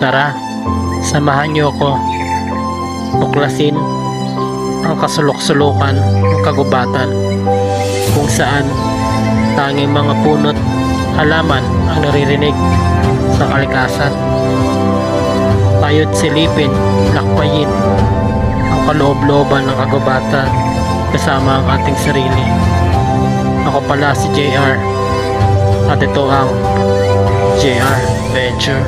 Tara, samahan niyo ko tuklasin ang kasulok-sulukan ng kagubatan kung saan tanging mga punot halaman ang naririnig sa kalikasan. Tayo't silipin, lakbayin ang kaloob-looban ng kagubatan kasama ang ating sarili. Ako pala si JR at ito ang JR Venture.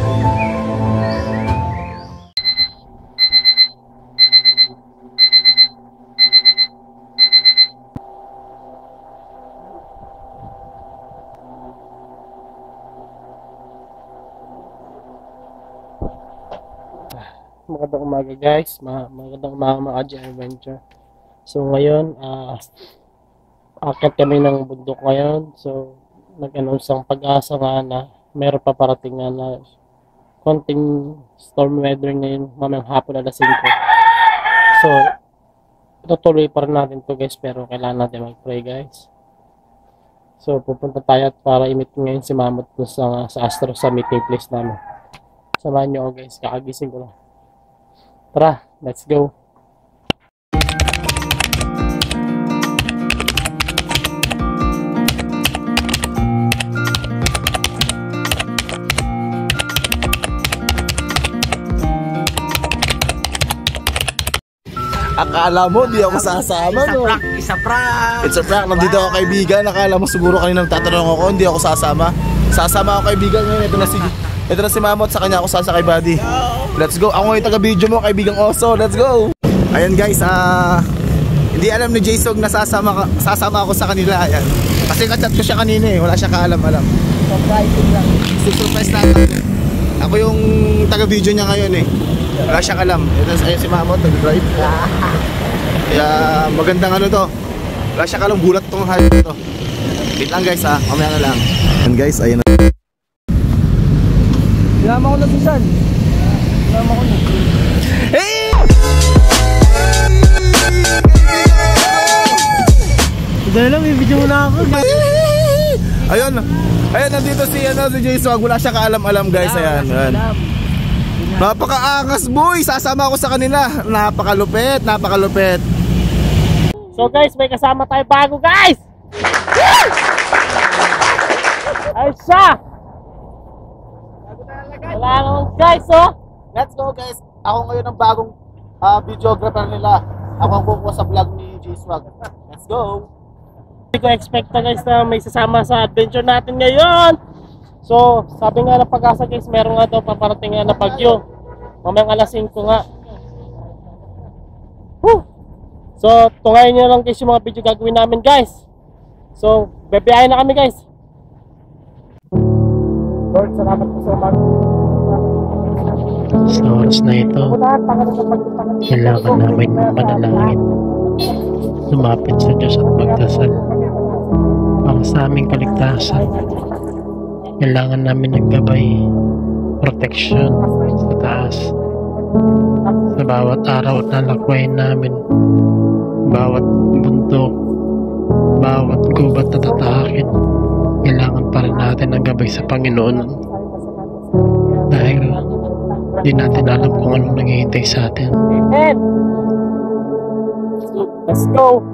Magandang umaga guys, magandang umaga mga JR Venture. So ngayon, akit kami ng bundok ngayon. So nag-announce ang Pag-asa nga na meron pa parating nga na konting storm weather ngayon mamayang hapon alas 5. So itutuloy pa rin natin to guys, pero kailangan natin mag-pray guys. So pupunta tayo para i-meet ngayon si Mamot sa Astro sa meeting place namin. Samahan nyo guys, kakagising ko lang. Tara, let's go. Akala mo di ako sasama, no? It's a prank. It's a prank. Nandito ako kaibigan. Akala mo siguro kanina tatanong ako, hindi ako sasama. Sasama ako kaibigan ngayon. Ito na si Mamot, sa kanya ako sasakay buddy. Let's go. Ako yung taga-video mo, kaibigang Oso. Let's go. Ayan guys, hindi alam ni Jason na sasama ako sa kanila. Ayan. Kasi kachat ko siya kanina eh. Wala siya kaalam-alam. Surprising lang. Surprise lang. Ako yung taga-video niya ngayon eh. Wala siyang alam. Ayun si Mamot, nag-drive. Kaya magandang ano to. Wala siyang alam, gulat tong hayop to. Wait lang guys ha, mamaya na lang. And guys, ayun na. Sinama ko na si San. Sinama ko na. Hey! Dahil lang, may video na ako. Ayun, nandito si Jason. Wala siyang kaalam-alam guys. Ayan. Napakaangas boy, sasama ako sa kanila. Napakalupit. So guys, may kasama tayo bago guys. Ay siya. Wala naman guys, oh. Let's go guys. Ako ngayon ang bagong videographer nila. Ako ang kukuha sa vlog ni J-Swag. Let's go. Hindi ko expect na guys na may sasama sa adventure natin ngayon. So sabi nga ng Pag-asa guys, meron nga daw paparating nga na bagyo mamayang alas 5 nga. So tungayin nyo lang guys yung mga video gagawin namin guys. So bebiyahin na kami guys. Lord, salamat po sa umaga. Sa oras na ito, kailangan namin manalangin, lumapit sa Diyos at magdasal para sa aming kaligtasan. Kailangan namin ng gabay, protection sa taas sa bawat araw at lalakbayin namin, bawat bundok, bawat gubat na tatahakin. Kailangan pa rin natin ng gabay sa Panginoon dahil di natin alam kung anong naghihintay sa atin. Amen. Let's go.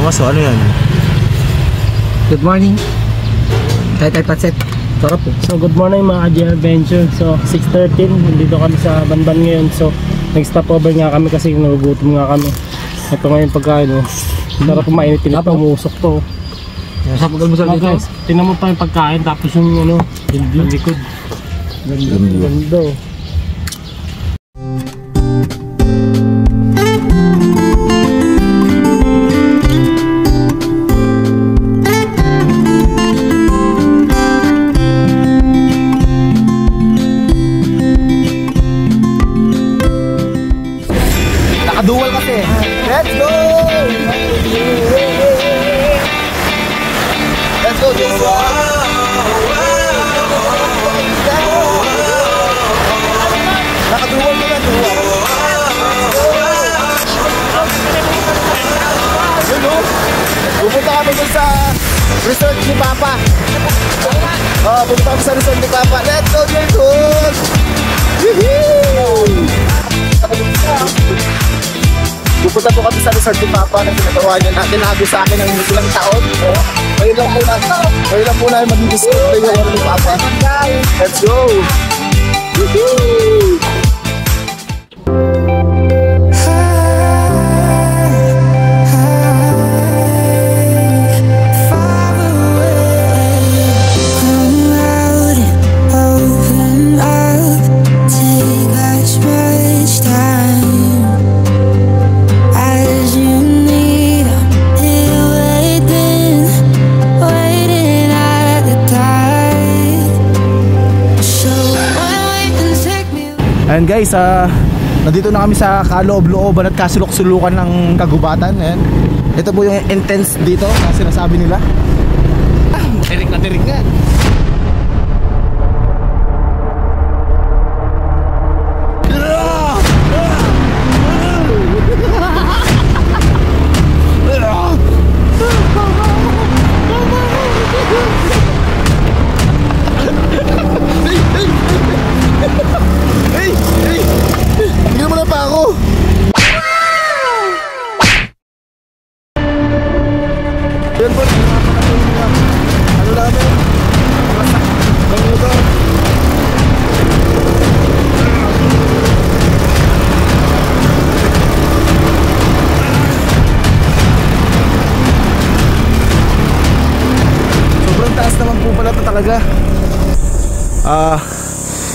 mas ano yan? Good morning. Tay Patset. Sarap po. So good morning mga ka-JR Adventure. So 6:13, nandito kami sa Banban ngayon. So nag-stop over nga kami kasi nagugutom nga kami. Ito ngayon pagkain, oh. Sarap mainit na, umusok to. Sa pag-almusal dito. Guys, tingnan mo pa yung pagkain tapos yung ano, yung likod. Ganda. Nakadual kasi. Let's go! Let's go, Joshua! Nakadual mo na, dual. Yun o. Pupunta kami dun sa resort ni Papa. Pupunta kami sa resort ni Papa. Let's go, Joshua! Woohoo! Pupunta po kami sa resort ni Papa na pinagawa niya natin. Nabi sa akin ng ilang taon. Ngayon lang muna mag-discover yung ano ni Papa. Let's go! Woohoo! Ayan guys, nandito na kami sa kaloob-looban at kasulok-sulukan ng kagubatan. Ayan. Ito po yung intense dito na sinasabi nila. Tirik na tirik nga. Bigyan mo na pa ako. Yan po, ano namin? Bangugan. Sobrang taas naman po pala ito talaga.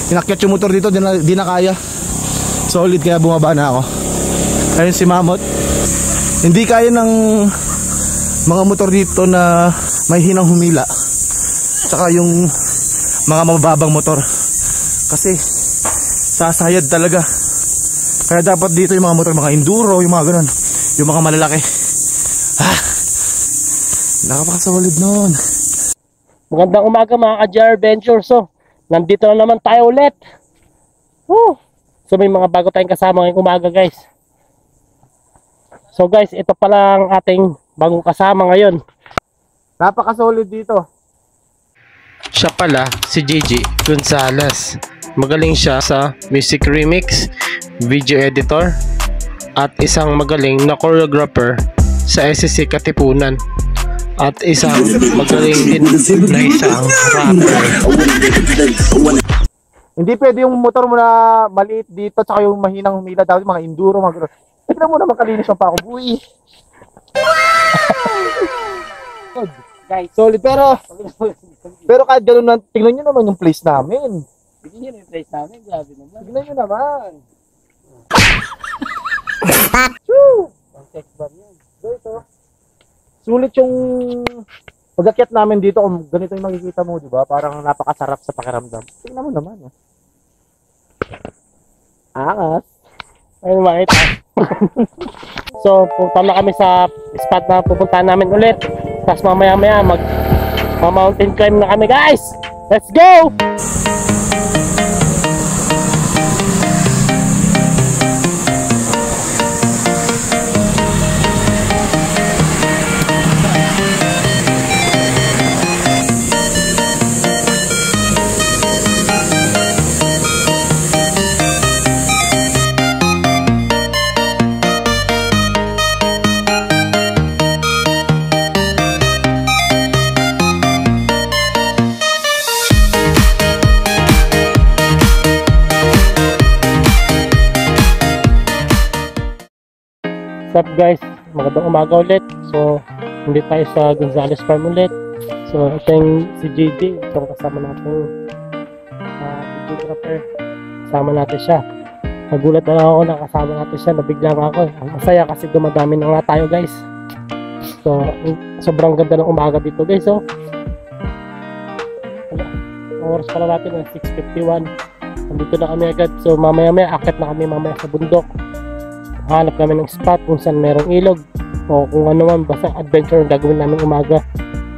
Inakyat yung motor dito, di na kaya. Solid kaya bumaba na ako. Ayun si Mamot. Hindi kaya ng mga motor dito na may hinang humila. Tsaka yung mga mababang motor. Kasi sasayad talaga. Kaya dapat dito yung mga motor, mga enduro, yung mga ganun. Yung mga malalaki. Nakapakasolid nun. Magandang umaga mga ka-JR Adventure. So nandito na naman tayo ulit. Woo! So may mga bago tayong kasama ngayong umaga guys. So guys, ito pala ang ating bagong kasama ngayon. Napaka-solid dito. Siya pala si Gigi Gonzalez. Magaling siya sa music remix, video editor, at isang magaling na choreographer sa SSC Katipunan. At isang magaling din na isang rapper. Hindi pwede yung motor mo na maliit dito tsaka yung mahinang humila, dapat mga enduro, mga gano'n. Tignan mo naman kalinis yung pa ako, buwi. Guys, Solid, pero kahit gano'n na, tignan nyo naman yung place namin. bigyan nyo yung place namin. Grabe naman. Tignan nyo naman. Ang text bar yan. Dito. Sulit yung pag-akyat namin dito, kung ganito yung makikita mo, di ba? Parang napakasarap sa pakiramdam. Tingnan mo naman. Angas. Ayun makita. So punta na kami sa spot na pupuntahan namin ulit. Tapos mamaya mag-mountain climb na kami guys. Let's go! What's up guys? Magandang umaga ulit. So, hindi tayo sa Gonzales Farm ulit. So, ito yung si JJ. Itong kasama natin videographer. Kasama natin siya. Nagulat na lang ako na kasama natin siya. Nabigla nga ako. Ang masaya kasi dumadami na nga tayo guys. So, sobrang ganda ng umaga dito guys. So, ang oras pala natin 6:51. Nandito na kami agad. So, mamaya-maya, akit na kami mamaya sa bundok. Hanap kami ng spot kung saan merong ilog o kung ano man, basta adventure ang gagawin namin umaga.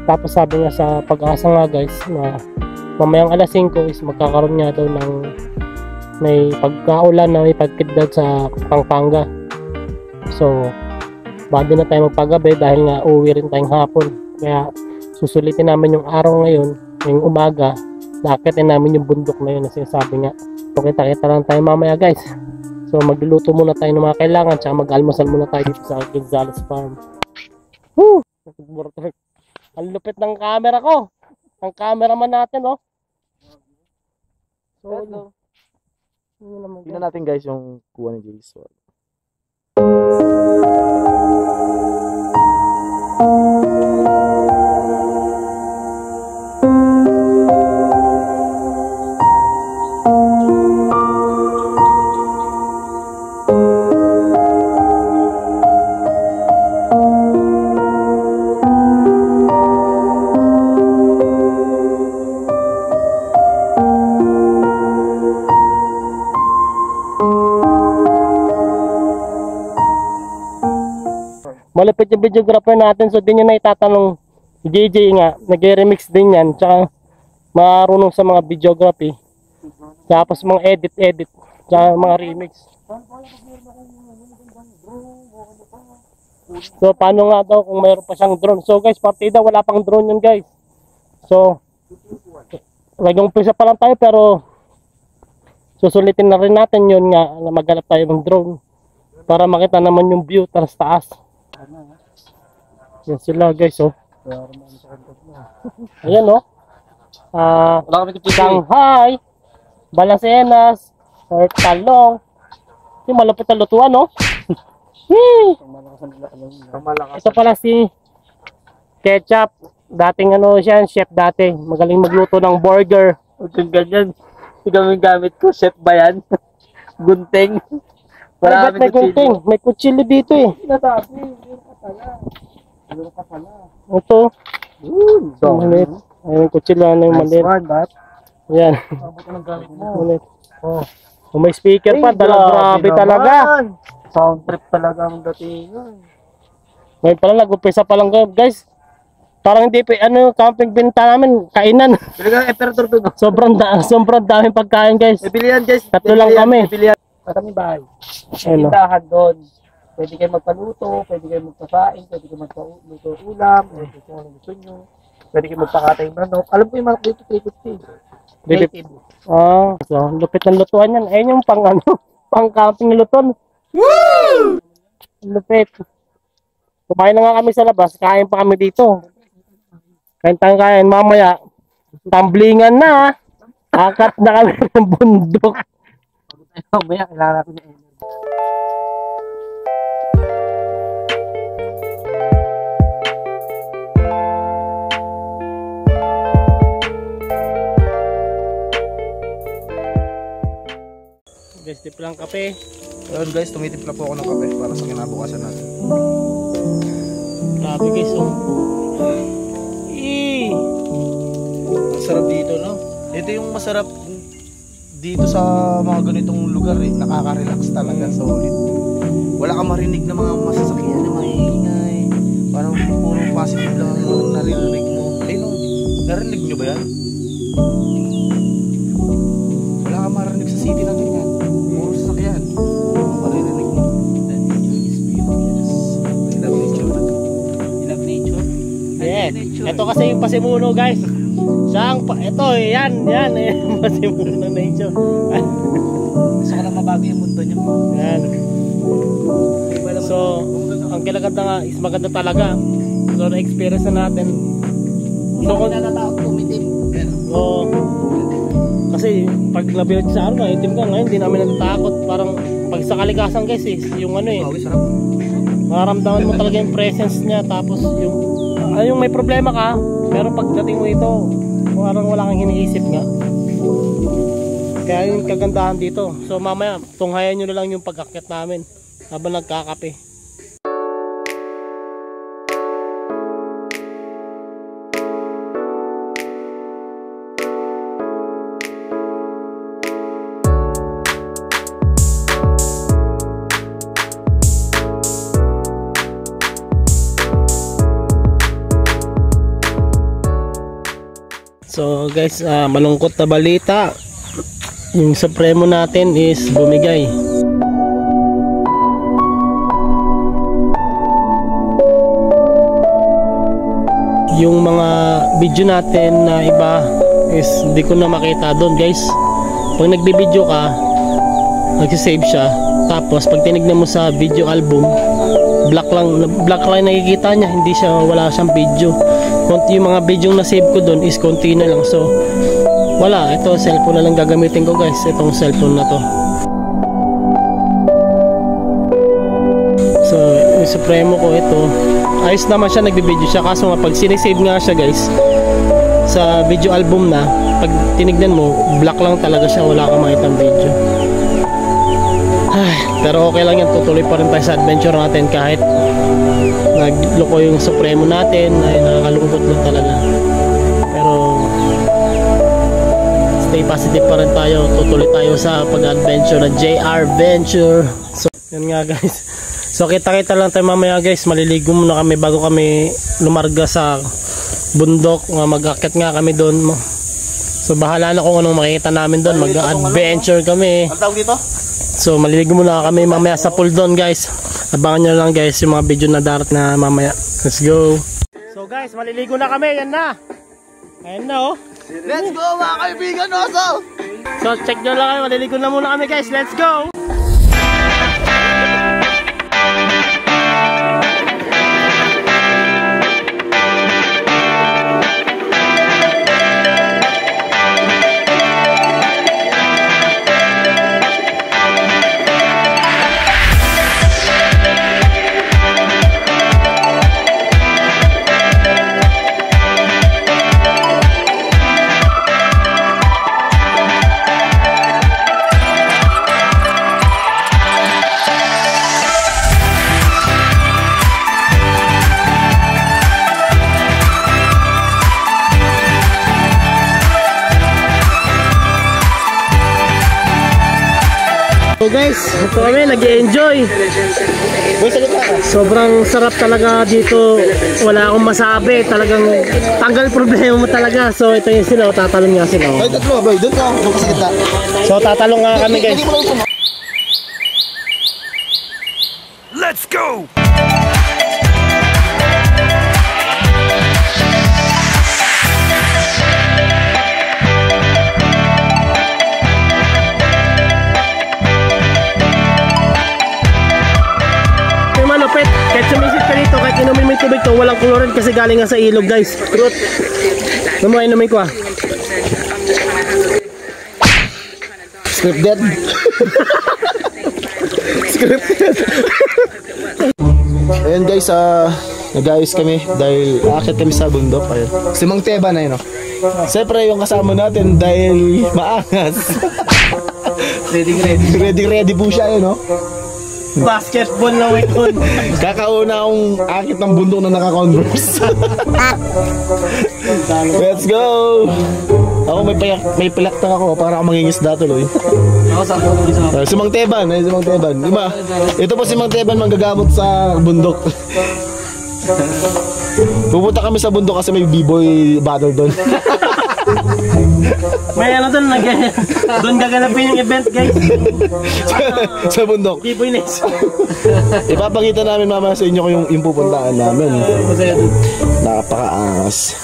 Tapos sabi nga sa Pag-asa nga guys na mamayang alas 5 is magkakaroon nga daw ng may pagkaulan na may pagkidlat sa Pampanga. So bago na tayo magpagabi dahil nga uwi rin tayong hapon, kaya susulitin namin yung araw ngayon, yung umaga, naakitin namin yung bundok na yun na sinasabi nga. So kita-kita lang tayo mamaya guys. So magluluto muna tayo ng mga kailangan, tsaka mag-almusal muna tayo dito sa Gonzales Farm. Woo! Ang lupit ng camera ko. Ang cameraman natin, oh. So, Tingnan natin guys yung kuha ni Jason. malapit yung videographer natin, so din yun na itatanong. JJ nga, nag-remix din yan, tsaka marunong sa mga videography, tapos mga edit, tsaka mga remix. So paano nga daw kung mayroon pa siyang drone? So guys, partida wala pang drone yun guys. So nag-umpisa pa lang tayo, pero susulitin na rin natin yun nga, maghanap tayo ng drone para makita naman yung view taas. Yan sila guys, oh. Ayan, oh. Shanghai, Balacenas, or Talong. Yung malapit na lutuan, oh. Ito pala si Ketchup. Dating ano siya, chef dati. Magaling magluto ng burger. Kung ganyan, ikaw yung gamit ko, chef ba yan? Gunting. Wala kami may gunting. May kutsilyo dito eh. Ito. Maliit. Ayun, kutsilyo na yung maliit. Yan. Maliit. Oh. Kung may speaker pa, grabe talaga. Sound trip talaga ang datingan. Ngayon pala, nag-upisa pa lang guys. Parang hindi pa, camping binta namin, kainan. Talaga, Emperor to. Sobrang daming pagkain guys. Ibilihan guys. Tatlo lang kami. Kami bahay. Ayun, oh. Tindahan doon. Pwede kayo magpaluto, pwede kayo magpasain, pwede kayo magpaluto ulam, pwede kayo kung gusto nyo. Pwede kayo magpakatay ng manok. Alam ko yung manok dito, 350. Native. So lupit ng lutuan yan. Ayun yung pang camping na lutuan. Woo! Lupit. Kumain na nga kami sa labas, kain pa kami dito. Kain mamaya. Tumblingan na. Akat na kami ng bundok. Mamaya, kailangan natin yung energy. Guys, tip lang kape. Ayun guys, tumitimpla po ako ng kape para sa kinabukasan natin. Grabe guys, oh. Masarap dito, no? Ito yung masarap dito sa mga ganitong lugar eh. Nakaka-relax talaga, solid. Wala kang marinig na mga masasakyan na maingay. Parang puro positive lang ang naririnig mo. Eh no, narinig nyo ba yan? Wala kang marinig sa city na ganyan. Puro sasakyan. Ang maririnig mo. I love nature. You love nature? Yes. Ito kasi yung pasimuno guys. Ito yan pasimuno ng nature. Gusto ko na mabago yung mundo niyo. Yan. So, ang kinaganda nga is maganda talaga. So, na-experience na natin. So, kung natatakot tumitim. Oo. Kasi, pag nabilat sa araw, itim ka ngayon, hindi namin natatakot. Parang, pag sa kalikasan guys, is yung ano eh. Sarap. mararamdaman mo talaga yung presence niya. Tapos yung may problema ka, pero pagdating mo ito, parang wala kang iniisip nga. Kaya yung kagandahan dito. So mamaya tunghayan nyo na lang yung pag-akyat namin habang nagkakape. So guys, malungkot na balita. Yung Supremo natin is bumigay. Yung mga video natin na iba is hindi ko na makita doon guys. Pag nagbi-video ka, nagsisave siya. Tapos pag tinignan mo sa video album, black lang nakikita niya, hindi siya, wala siyang video. Yung mga video na save ko doon is konti na lang. So wala, ito cellphone na lang gagamitin ko guys, itong cellphone na to. So yung Supremo ko ito, ayos naman siya, nagbibideo siya. Kaso nga pag sinisave nga siya guys sa video album na, pag tinignan mo black lang talaga siya, wala kang makitang video. Ay, pero okay lang yan, tutuloy pa rin tayo sa adventure natin kahit nagloko yung Supremo natin. Ay, nakakalungkot lang talaga, pero stay positive pa rin tayo. Tutuloy tayo sa pag-adventure na JR Venture. So yun nga guys, so kita-kita lang tayo mamaya guys. Maliligo muna kami bago kami lumarga sa bundok. Mag-akyat nga kami doon. So bahala na kung anong makikita namin doon. Mag-adventure kami. Ang tawag dito? So maliligo muna kami mamaya sa pool doon guys. Abangan nyo lang guys yung mga video na darat na mamaya. Let's go. So guys, maliligo na kami. Yan na. Ayan na oh. Let's go mga kaibigan, Oso! So check nyo lang kayo. Maliligo na muna kami guys. Let's go. So guys, ito kami nag-i-enjoy. Sobrang sarap talaga dito. Wala akong masabi. Talagang tanggal problema mo talaga. So ito yung sila, tatalon nga sila. Ay, tatlo, boy. Doon ka sa kita. So tatalon nga kami guys. Let's go! Malupit, kahit sumisit ka dito, kahit inumin mo yung tubig to, walang chlorine kasi galing nga sa ilog guys. Fruit. Ano mo inumin ko ah? Scripted. Scripted. Ayan guys, nag-ayos kami dahil aakit kami sa bundok. Ayun. Si Mang Teba na yun, no? Siyempre yung kasama natin dahil maangas. Ready po siya yun, no? Basketball na weapon. Kakauna akong akit ng bundok na naka-Converse. Let's go! Ako may pilaktak ako para ako mangingisda tuloy. Si Mang Teban, si Mang Teban. Diba? Ito po si Mang Teban manggagamot sa bundok. Pupunta kami sa bundok kasi may b-boy battle doon. May ano doon, doon gaganapin yung event guys. Sa bundok. B-boy next. Ipapakita namin mamaya sa inyo kung yung pupuntaan namin. Nakapakaangas.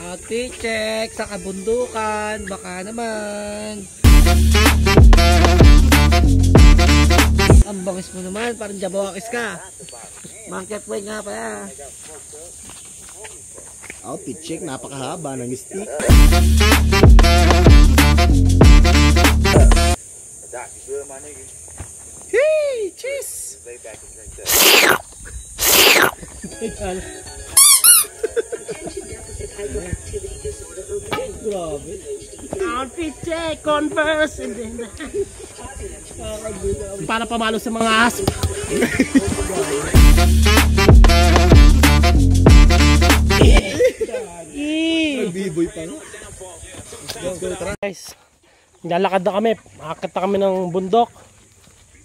Ate, check sa kabundukan. Baka naman. Ang bangis mo naman. Parang jabawakis ka. Market way nga pa. Outfit check, napakahaba ng stick. Hey, cheese! Grabe. Outfit check, Converse, and then para pamalo sa mga aso. B-boy pa no? Guys, lalakad na kami. Akit na kami ng bundok.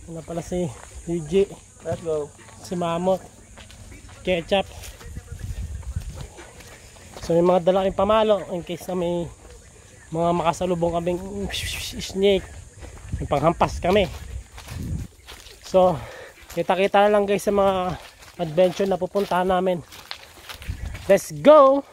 Ano pala si UG. Let's go. Si Mamot. Ketchup. So may mga dala kaming pamalo in case na may mga makasalubong kaming snake. May panghampas kami. So kita-kita na lang guys sa mga adventure na pupuntahan namin. Let's go!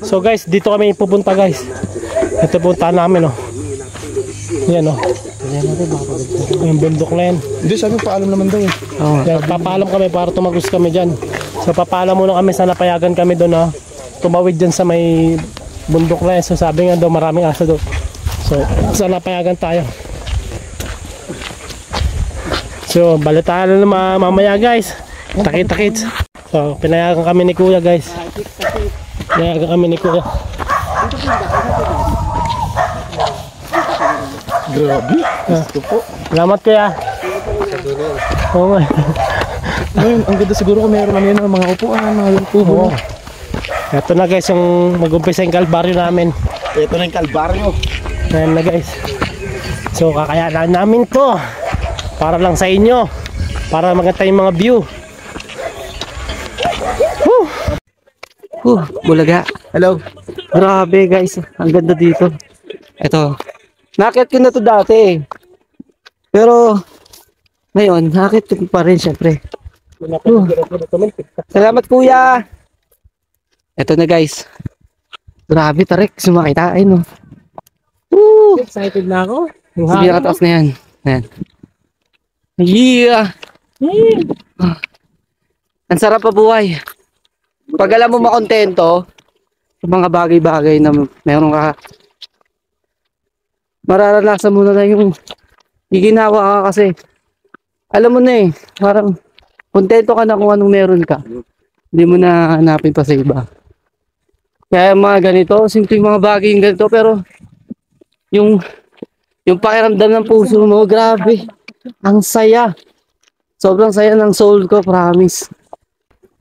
So guys, dito kami pupunta guys. Ito punta namin oh. Yan oh. Yung bundok na yan. Hindi, sabi paalam naman daw eh. Yan, papaalam kami para tumagos kami dyan. So papaalam muna kami sa napayagan kami doon na tumawid dyan sa may bundok na yan. So sabi nga daw maraming aso doon. So sa napayagan tayo. So balitaan na mamaya guys. Takit-takit. So pinayagan kami ni Kuya guys. Pinayagan kami ni Kuya. Grabe. Gusto po. Salamat Kuya. Oo nga. Ngayon, ang ganda siguro kung meron namin mga upuan, mga lupo. Ito na guys yung mag-umpisa yung kalbaryo namin. Ito na yung kalbaryo. Ayan na guys. So kakayanan namin to para lang sa inyo. Para maganda yung mga view. Bulaga. Hello. Grabe guys, ang ganda dito. Ito. Nakit ko na to dati. Pero ngayon, nakit ko pa rin syempre. Salamat kuya. Ito na guys. Grabe tarik, sumakay tayo no. Excited na ako. Sabi na kataas na yan. Ayan. Yeah. Ang sarap pa buhay. Pag alam mo makontento sa mga bagay-bagay na meron ka, mararanasan mo na lang yung giginawa ka kasi alam mo na eh, parang kontento ka na kung anong meron ka. Hindi mo na hanapin pa sa iba. Kaya mga ganito, simple mga bagay yung ganito, pero yung pakiramdam ng puso mo, grabe. Ang saya. Sobrang saya ng soul ko, promise.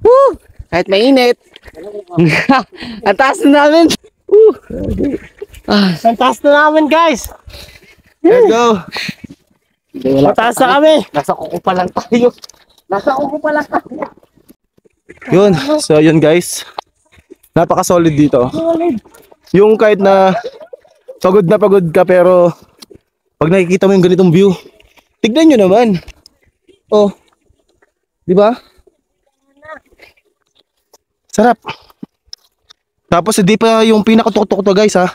Woo! Kahit mainit. Ang taas na namin. Woo! Ang taas na namin guys. Let's go. Mataas na kami. Nasa kuko pa lang tayo. Nasa kuko pa lang tayo. Yun. So yun guys. Napaka-solid dito. Yung kahit na pagod ka pero pag nakikita mo yung ganitong view, tignan nyo naman. Oh. Di ba? Sarap. Tapos hindi pa yung pinakatuktok to guys ha.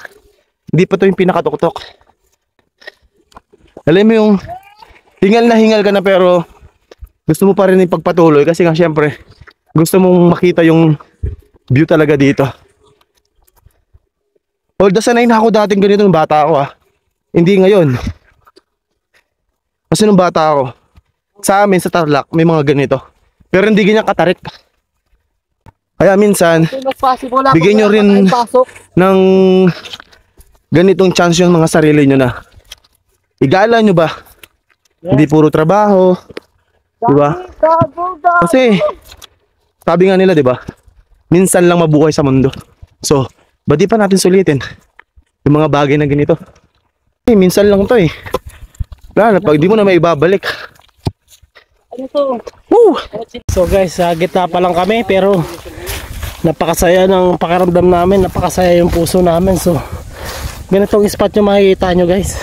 Hindi pa to yung pinakatuktok. Alam mo yung hingal ka na pero gusto mo pa rin ipagpatuloy kasi nga syempre gusto mong makita yung view talaga dito. Although sanay na ako dating ganito nung bata ako ha. Hindi ngayon. Kasi nung bata ako, sa amin sa Tarlac may mga ganito. Pero hindi ganyan katarik. Kaya minsan, bigyan nyo rin ng ganitong chance yung mga sarili nyo na igala nyo ba? Hindi puro trabaho. Diba? Kasi, sabi nga nila diba, minsan lang mabuhay sa mundo. So, ba't di pa natin sulitin yung mga bagay na ganito? Minsan lang to eh. Lalo, pag di mo na may ibabalik. So guys, sa gitna pa lang kami pero napakasaya ng pakiramdam namin, napakasaya yung puso namin. So ganitong spot yung makikita nyo guys.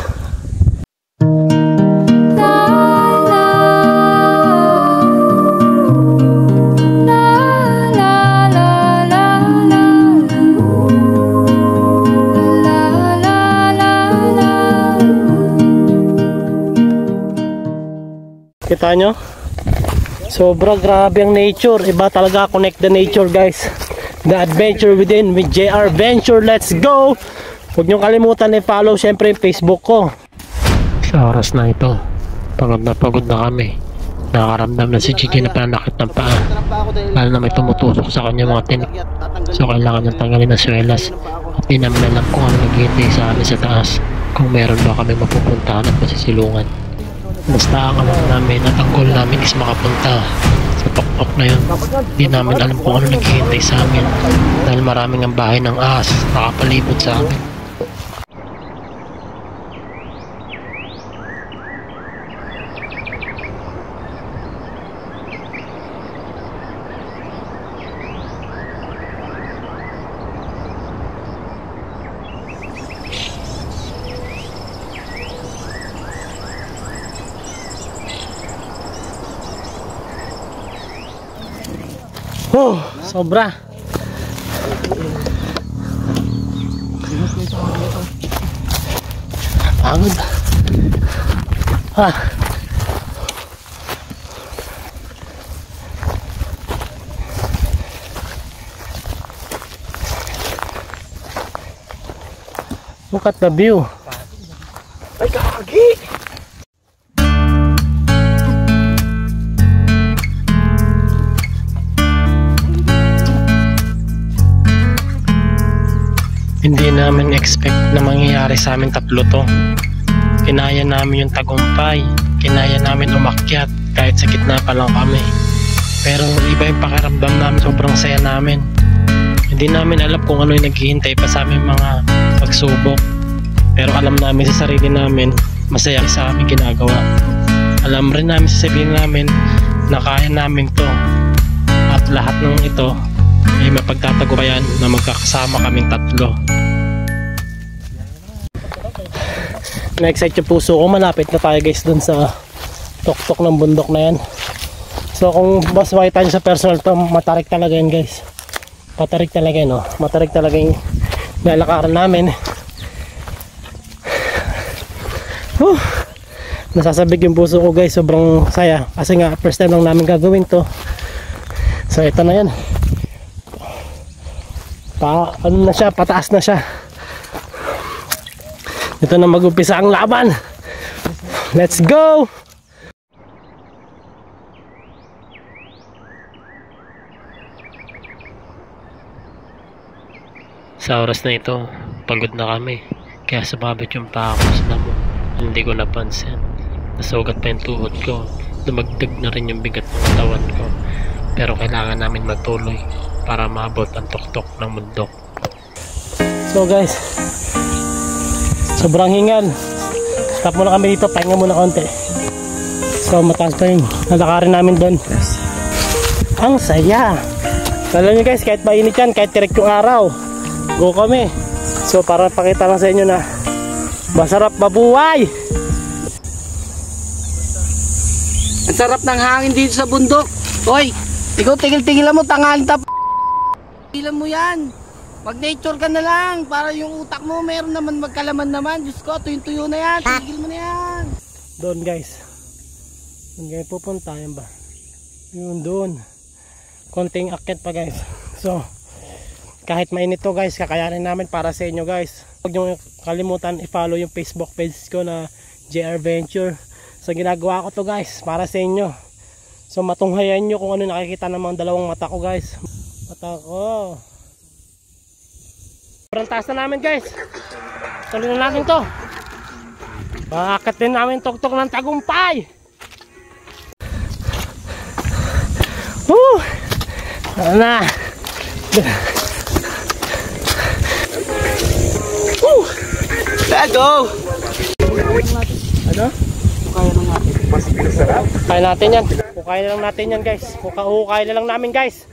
Kita nyo? Sobra grabe ang nature. Iba talaga connect the nature guys. The adventure within with JR Venture. Let's go! Huwag nyo kalimutan i-follow syempre yung Facebook ko. Sa oras na ito, pagod na kami. Nakakaramdam na si Gigi na pananakit ng paa. Lalo na may tumutusok sa kanya mga tinik. So kailangan niyang tanggalin ang swelas. At di namin alam kung ano naghihintay sa amin sa taas. Kung meron ba kami mapupuntahan at masisilungan. Basta ang alam namin at ang goal namin is makapunta sa tuktok na yun. Di namin alam kung ano naghihintay sa amin. Dahil maraming ang bahay ng ahas nakapalibot sa amin. Oh, sobra. Pagod. Look at the view. Ay, kagi! Hindi namin expect na mangyayari sa amin tatlo to. Kinaya namin yung tagumpay. Kinaya namin umakyat kahit sa gitna pa lang kami. Pero iba yung pakiramdam namin, sobrang saya namin. Hindi namin alam kung ano yung naghihintay pa sa aming mga pagsubok. Pero alam namin sa sarili namin, masaya sa aming ginagawa. Alam rin namin sa sabihin namin na kaya namin to. At lahat ng ito ay mapagtatagumpayan na magkakasama kaming tatlo. Na-excite yung puso ko. Malapit na tayo guys dun sa tuktok ng bundok na yan. So kung boss makita nyo sa personal to, matarik talaga yan guys. Matarik talaga yun, oh. Matarik talaga yung lalakaran namin. Nasasabig yung puso ko guys. Sobrang saya. Kasi nga first time lang namin gagawin to. So ito na yan. Ano na siya, pataas na siya. Ito na mag-umpisa ang laban. Let's go! Sa oras na ito, pagod na kami. Kaya sumabit yung paa ko sa damo. Hindi ko napansin. Nasugat pa yung tuhod ko. Dumagdag na rin yung bigat ng katawan ko. Pero kailangan namin magtuloy para maabot ang tuktok ng bundok. So guys, sobrang hingal. Stop muna kami dito, pahinga muna konti. So mataas pa yung nalakarin namin doon. Ang saya. Alam nyo guys, kahit mainit yan, kahit direct yung araw, go kami. So para pakita lang sa inyo na masarap mabuhay. Ang sarap ng hangin dito sa bundok. Hoy, ikaw tigil-tigilan mo, tangaling tap. Tigilan mo yan. Mag-nature ka na lang para yung utak mo meron naman magkalaman naman. Diyos ko, tuyong-tuyo na yan. Tigil mo na yan. Doon guys. Doon kayo pupunta. Yan ba? Yun doon. Konting akyat pa guys. So, kahit mainit to guys, kakayanin namin para sa inyo guys. Huwag nyo kalimutan i-follow yung Facebook page ko na JR Venture. So, ginagawa ko to guys para sa inyo. So, matunghayan nyo kung ano nakikita ng mga dalawang mata ko guys. Mata ko. Sobrang taas na namin guys. Tuloy na natin to. Makakat din namin tuktok ng tagumpay. Woo! Ano na? Woo! Let's go! Ano? Kaya natin yan. Hukay na lang natin yan guys. Hukay na lang namin guys.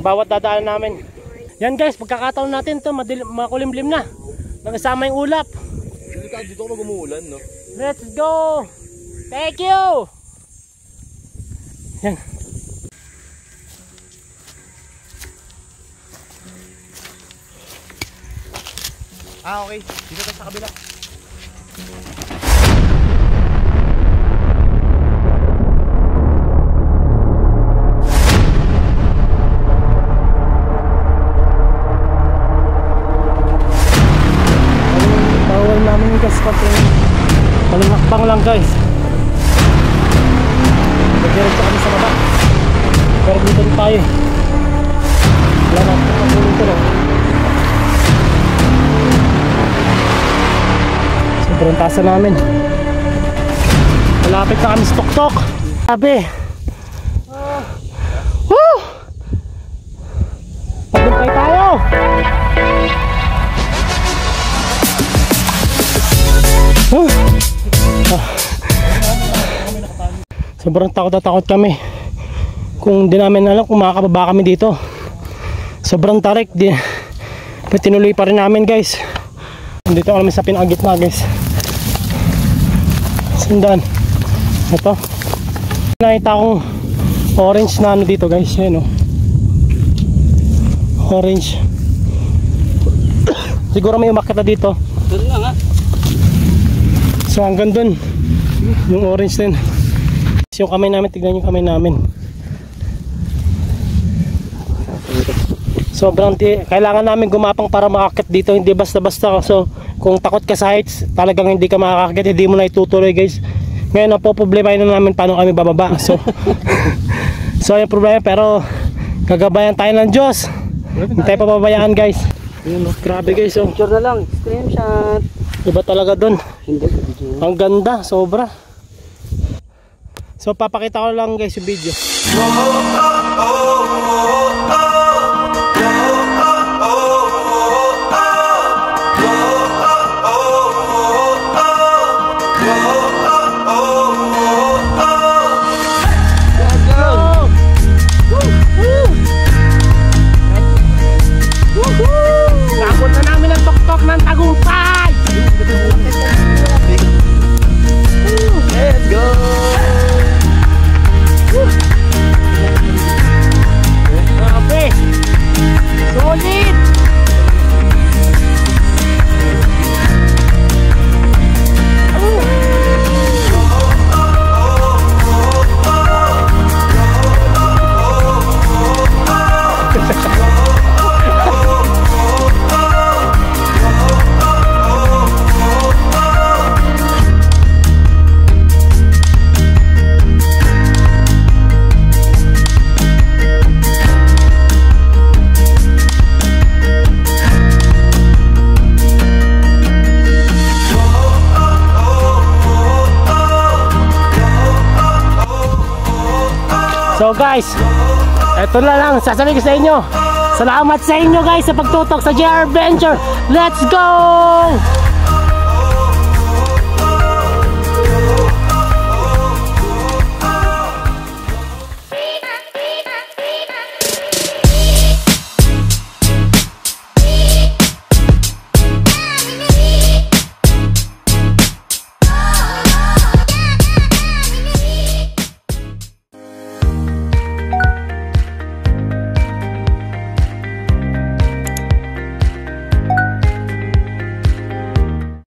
Bawat dadaan namin. Yan guys, pagkakataon natin to makulimlim na. Nakasama yung ulap. Dito ako mag-umuulan, no? Let's go! Thank you! Yan. Okay. Dito tayo sa kabila. abang lang guys. Diretso kami sa baba. Pero dito rin tayo. Wala na ito patuloy ito no. Sobrang tasa namin. Malapit na kami sa tuktok. Sabi. Woo! Tagumpay tayo. Sobrang takot na takot kami. Kung di namin alam kung makakababa kami dito. Sobrang tarik. Tinuloy pa rin namin guys. Dito kami sa pinakagitna guys. Sundan. Ito. Nakita akong orange na ano dito guys. Ayan o. Orange. Siguro may umakita dito. Doon na nga. So hanggang dun. Yung orange din. Yung kamay namin, tignan yung kamay namin. Sobrang kailangan namin gumapang para makakit dito, hindi basta-basta. So kung takot ka sa heights, talagang hindi ka makakakit, hindi mo na itutuloy guys. Ngayon ang problemahin na namin paano kami bababa. So so yung problema, pero gagabayan tayo ng Diyos. Hindi tayo pababayaan guys. Grabe guys, oh. Picture na lang, screenshot. Iba talaga dun. Hindi. Ang ganda, sobra. So papakita ko lang guys yung video. Nakabot na namin ang tuktok ng tagumpay. Let's go! Grabe! Solid! So guys, eto na lang sasabihin ko sa inyo. Salamat sa inyo guys sa pagtutok sa JR Adventure. Let's go!